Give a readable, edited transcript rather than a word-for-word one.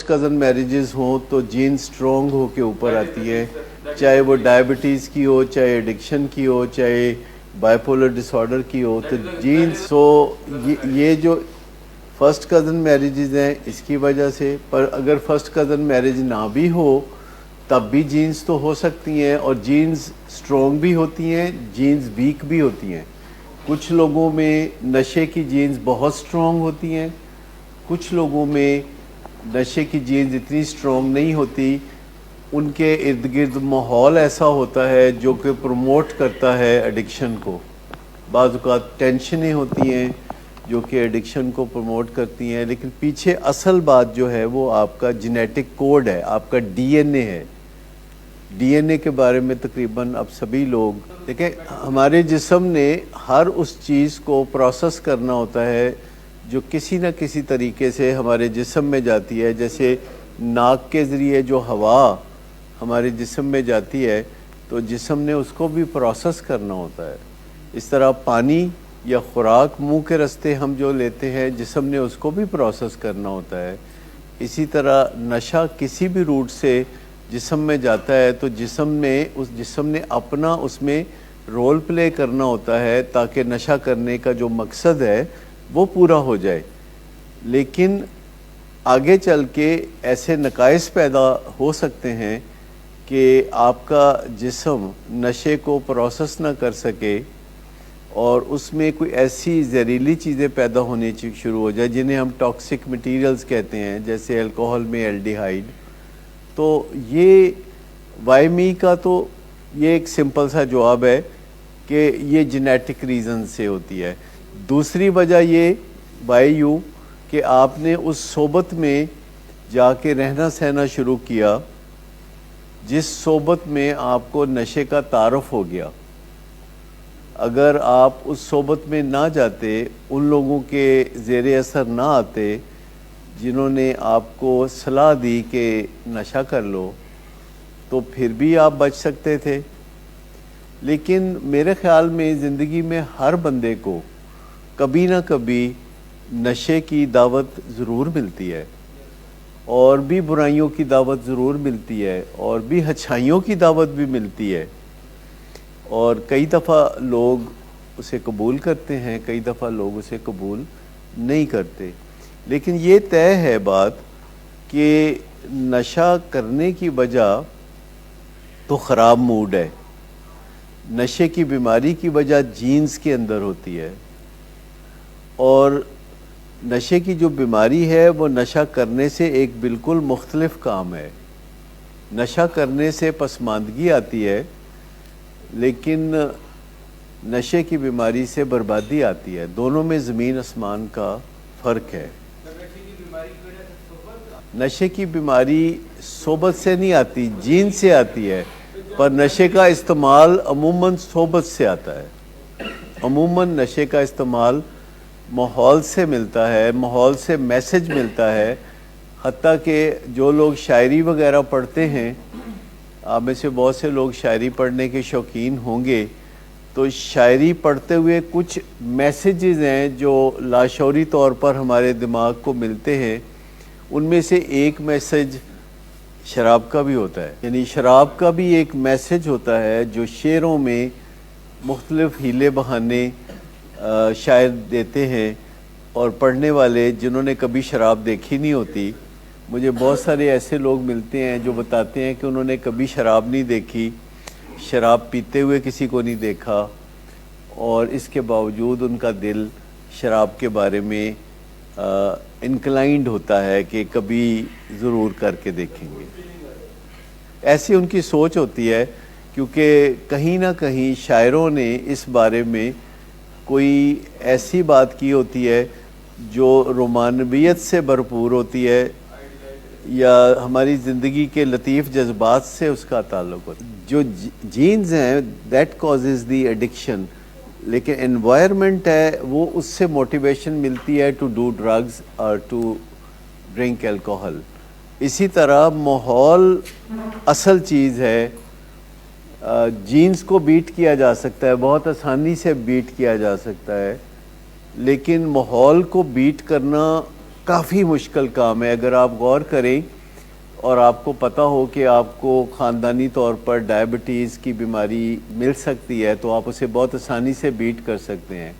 Cousin marriages हों तो gene strong हो के ऊपर आती है, चाहे वो डायबिटीज़ की हो, चाहे एडिक्शन की हो, चाहे बाइपोलर डिसऑर्डर की हो, तो जीन ये जो फर्स्ट कज़न मैरिजेस हैं इसकी वजह से। पर अगर फर्स्ट कज़न मैरिज ना भी हो तब भी जीन्स तो हो सकती हैं, और जीन्स स्ट्रॉन्ग भी होती हैं, जीन्स वीक भी होती हैं। कुछ लोगों में नशे की जीन्स बहुत स्ट्रॉन्ग होती हैं, कुछ लोगों में नशे की जीन्स इतनी स्ट्रॉन्ग नहीं होती। उनके इर्द गिर्द माहौल ऐसा होता है जो कि प्रमोट करता है एडिक्शन को। बाज़ औक़ात टेंशनें होती हैं जो कि एडिक्शन को प्रमोट करती हैं, लेकिन पीछे असल बात जो है वो आपका जेनेटिक कोड है, आपका डीएनए है। डीएनए के बारे में तकरीबन अब सभी लोग देखें, हमारे जिस्म ने हर उस चीज़ को प्रोसेस करना होता है जो किसी न किसी तरीके से हमारे जिस्म में जाती है। जैसे नाक के ज़रिए जो हवा हमारे जिस्म में जाती है तो जिस्म ने उसको भी प्रोसेस करना होता है। इस तरह पानी या खुराक मुंह के रास्ते हम जो लेते हैं, जिस्म ने उसको भी प्रोसेस करना होता है। इसी तरह नशा किसी भी रूट से जिस्म में जाता है तो जिस्म ने अपना उसमें रोल प्ले करना होता है ताकि नशा करने का जो मकसद है वो पूरा हो जाए। लेकिन आगे चल के ऐसे नकाइस पैदा हो सकते हैं कि आपका जिस्म नशे को प्रोसेस ना कर सके और उसमें कोई ऐसी जहरीली चीज़ें पैदा होनी शुरू हो जाए जिन्हें हम टॉक्सिक मटेरियल्स कहते हैं, जैसे अल्कोहल में एल्डिहाइड। तो ये वाई मी का तो ये एक सिंपल सा जवाब है कि ये जेनेटिक रीज़न से होती है। दूसरी वजह ये वाई यू कि आपने उस सोबत में जाके रहना सहना शुरू किया जिस सोबत में आपको नशे का तारुफ हो गया। अगर आप उस सोबत में ना जाते, उन लोगों के ज़ेरे असर ना आते जिन्होंने आपको सलाह दी कि नशा कर लो, तो फिर भी आप बच सकते थे। लेकिन मेरे ख़्याल में ज़िंदगी में हर बंदे को कभी ना कभी नशे की दावत ज़रूर मिलती है, और भी बुराइयों की दावत ज़रूर मिलती है, और भी अच्छाइयों की दावत भी मिलती है। और कई दफ़ा लोग उसे कबूल करते हैं, कई दफ़ा लोग उसे कबूल नहीं करते। लेकिन ये तय है बात कि नशा करने की वजह तो ख़राब मूड है। नशे की बीमारी की वजह जीन्स के अंदर होती है, और नशे की जो बीमारी है वो नशा करने से एक बिल्कुल मुख्तलिफ काम है। नशा करने से पसमानदगी आती है, लेकिन नशे की बीमारी से बर्बादी आती है। दोनों में ज़मीन आसमान का फ़र्क है। नशे की बीमारी सोबत से नहीं आती, जीन से आती है, पर नशे का इस्तेमाल अमूमन सोबत से आता है। अमूमन नशे का इस्तेमाल माहौल से मिलता है, माहौल से मैसेज मिलता है। हत्ता कि जो लोग शायरी वगैरह पढ़ते हैं, आप में से बहुत से लोग शायरी पढ़ने के शौकीन होंगे, तो शायरी पढ़ते हुए कुछ मैसेजेस हैं जो लाशौरी तौर पर हमारे दिमाग को मिलते हैं। उनमें से एक मैसेज शराब का भी होता है, यानी शराब का भी एक मैसेज होता है जो शेरों में मुख्तलिफ हीले बहाने शायर देते हैं। और पढ़ने वाले जिन्होंने कभी शराब देखी नहीं होती, मुझे बहुत सारे ऐसे लोग मिलते हैं जो बताते हैं कि उन्होंने कभी शराब नहीं देखी, शराब पीते हुए किसी को नहीं देखा, और इसके बावजूद उनका दिल शराब के बारे में इंक्लाइंड होता है कि कभी ज़रूर करके देखेंगे। ऐसी उनकी सोच होती है, क्योंकि कहीं ना कहीं शायरों ने इस बारे में कोई ऐसी बात की होती है जो रोमानवियत से भरपूर होती है, या हमारी ज़िंदगी के लतीफ़ जज्बात से उसका ताल्लुक़ होता है। जो जीन्स हैं दैट कॉजेज़ दी एडिक्शन, लेकिन एनवायरनमेंट है वो उससे मोटिवेशन मिलती है टू डू ड्रग्स और टू ड्रिंक अल्कोहल। इसी तरह माहौल असल चीज़ है। जीन्स को बीट किया जा सकता है, बहुत आसानी से बीट किया जा सकता है, लेकिन माहौल को बीट करना کافی مشکل کام ہے. اگر آپ غور کریں اور آپ کو پتہ ہو کہ آپ کو خاندانی طور پر ڈائبٹیز کی بیماری مل سکتی ہے تو آپ اسے بہت آسانی سے بیٹ کر سکتے ہیں.